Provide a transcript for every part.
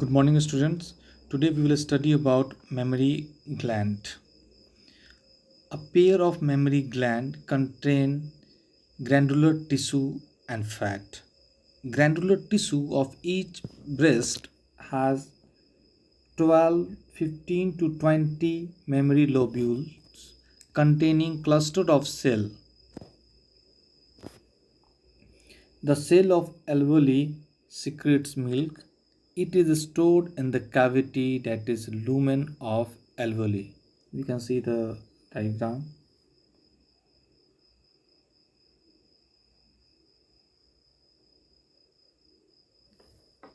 Good morning, students. Today we will study about mammary gland. A pair of mammary gland contain granular tissue and fat. Granular tissue of each breast has 12, 15 to 20 mammary lobules containing cluster of cell. The cell of alveoli secretes milk. It is stored in the cavity that is lumen of alveoli. We can see the diagram.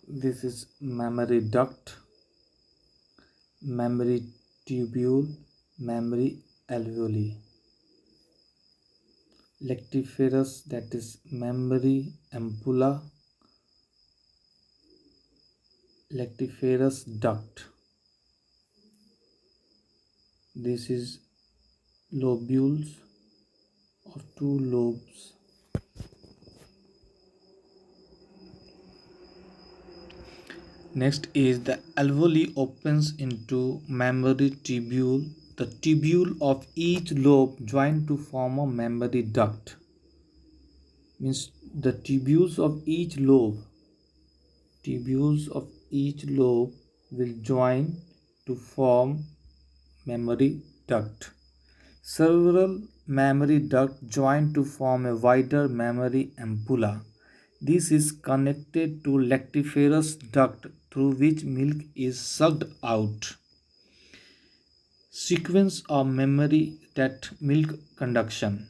This is mammary duct, mammary tubule, mammary alveoli. Lactiferous, that is mammary ampulla, lactiferous duct. This is lobules of two lobes. Next is the alveoli opens into mammary tubule. The tubule of each lobe join to form a mammary duct. Means the tubules of each lobe will join to form mammary duct. Several mammary ducts join to form a wider mammary ampulla. This is connected to lactiferous duct through which milk is sucked out. Sequence of mammary that milk conduction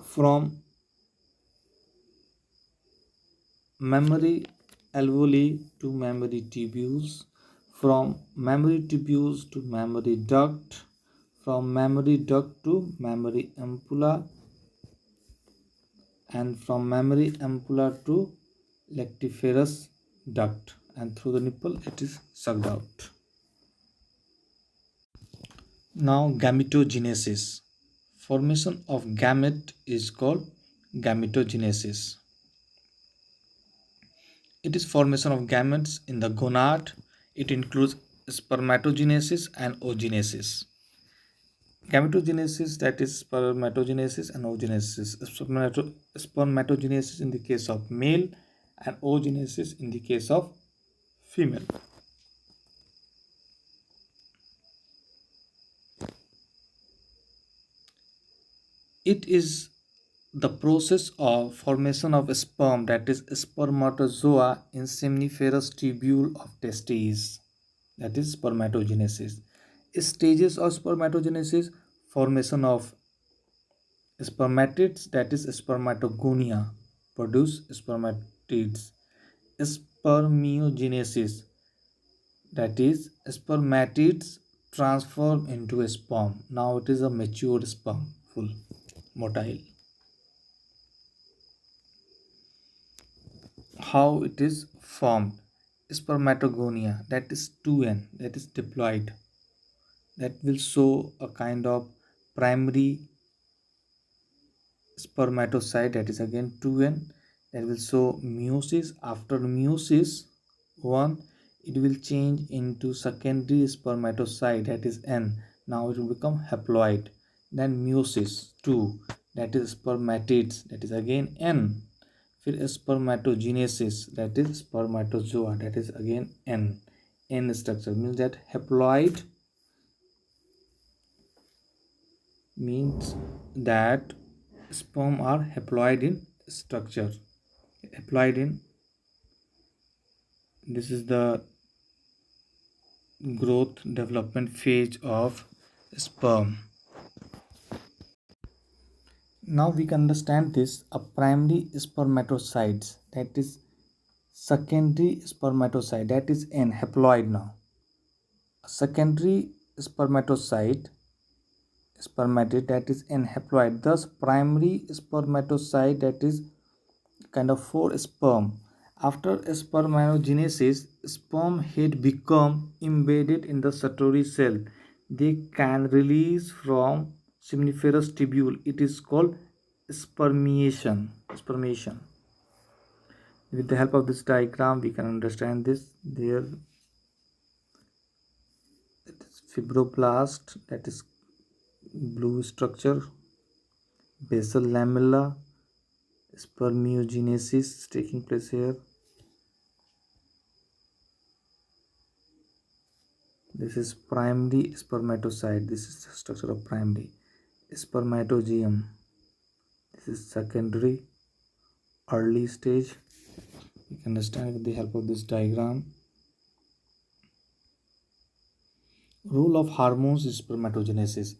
from mammary alveoli to mammary tubules, from mammary tubules to mammary duct, from mammary duct to mammary ampulla, and from mammary ampulla to lactiferous duct, and through the nipple it is sucked out. Now gametogenesis. Formation of gamete is called gametogenesis. It is formation of gametes in the gonad. It includes spermatogenesis and oogenesis. Gametogenesis, that is spermatogenesis and oogenesis. Spermatogenesis in the case of male and oogenesis in the case of female. It is the process of formation of sperm, that is spermatozoa, in seminiferous tubule of testes, that is spermatogenesis. Stages of spermatogenesis: formation of spermatids, that is spermatogonia, produce spermatids. Spermiogenesis, that is spermatids transform into a sperm. Now it is a mature sperm, full motile. How it is formed: spermatogonia, that is 2n, that is diploid, that will show a kind of primary spermatocyte, that is again 2n, that will show meiosis. After meiosis 1, it will change into secondary spermatocyte, that is n. Now it will become haploid. Then meiosis 2, that is spermatids, that is again n. फिर spermatogenesis, that is spermatozoa, that is again n structure. Means that haploid means that sperm are haploid in structure. Haploid in, this is the growth development phase of sperm. Now we can understand this: a primary spermatocytes, that is secondary spermatocyte, that is n, haploid. Now a secondary spermatocyte, spermatid, that is n, haploid. Thus primary spermatocyte, that is kind of 4 sperm. After spermatogenesis, sperm head become embedded in the Satori cell. They can release from seminiferous tubule. It is called spermiation. With the help of this diagram we can understand this. There it is fibroblast, that is blue structure, basal lamella, spermiogenesis is taking place here. This is primary spermatocyte. This is the structure of primary spermatogeum. This is secondary, early stage. You can understand with the help of this diagram. Role of hormones in spermatogenesis.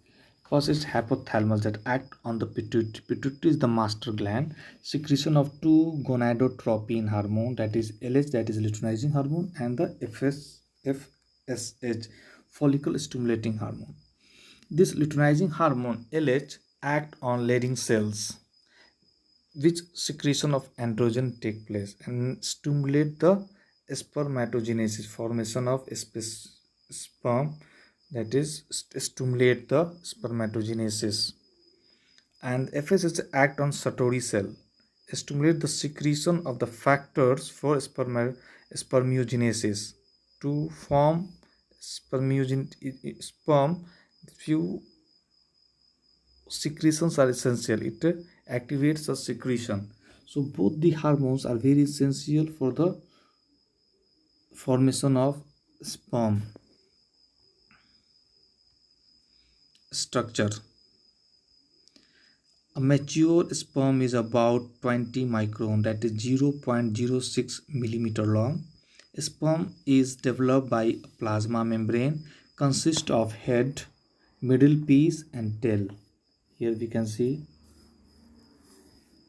First is hypothalamus that act on the pituitary. Pituitary is the master gland. Secretion of two gonadotropin hormone, that is LH, that is luteinizing hormone, and the FSH, follicle stimulating hormone. This luteinizing hormone LH act on Leydig cells, which secretion of androgen take place and stimulate the spermatogenesis, formation of sperm, that is stimulate the spermatogenesis. And FSH act on Satori cell, stimulate the secretion of the factors for spermiogenesis to form sperm. Few secretions are essential. It activates the secretion. So both the hormones are very essential for the formation of sperm structure. A mature sperm is about 20 micron, that is 0.06 millimeter long. Sperm is developed by a plasma membrane, consists of head, middle piece and tail. Here we can see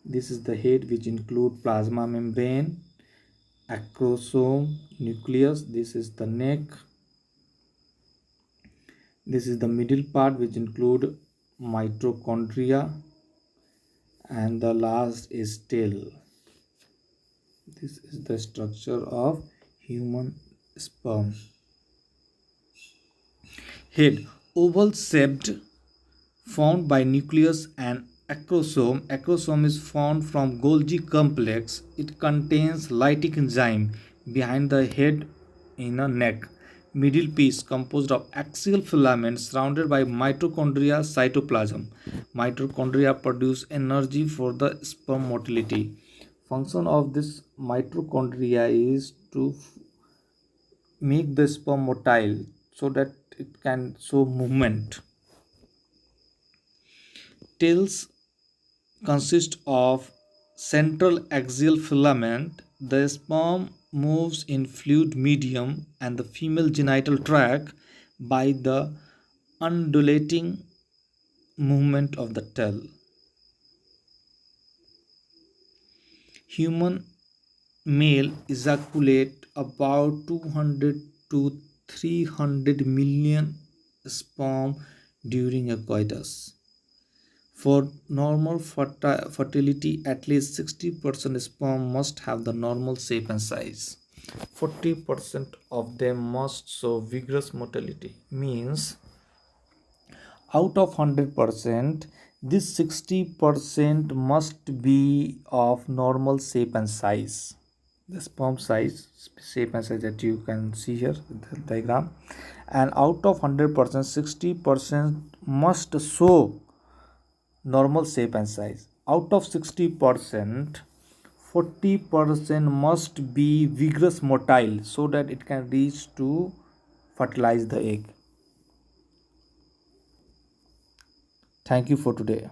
this is the head, which include plasma membrane, acrosome, nucleus. This is the neck. This is the middle part, which include mitochondria, and the last is tail. This is the structure of human sperm. Head oval shaped, formed by nucleus and acrosome. Acrosome is formed from Golgi complex. It contains lytic enzyme behind the head in a neck. Middle piece composed of axial filaments surrounded by mitochondria cytoplasm. Mitochondria produce energy for the sperm motility. Function of this mitochondria is to make the sperm motile so that it can show movement. Tails consist of central axial filament. The sperm moves in fluid medium and the female genital tract by the undulating movement of the tail. Human male ejaculate about 200 to 300 million sperm during a coitus. For normal fertility, at least 60% sperm must have the normal shape and size. 40% of them must show vigorous motility. Means out of 100%, this 60% must be of normal shape and size. The sperm size, shape and size that you can see here in the diagram. And out of 100%, 60% must show normal shape and size. Out of 60%, 40% must be vigorous motile so that it can reach to fertilize the egg. Thank you for today.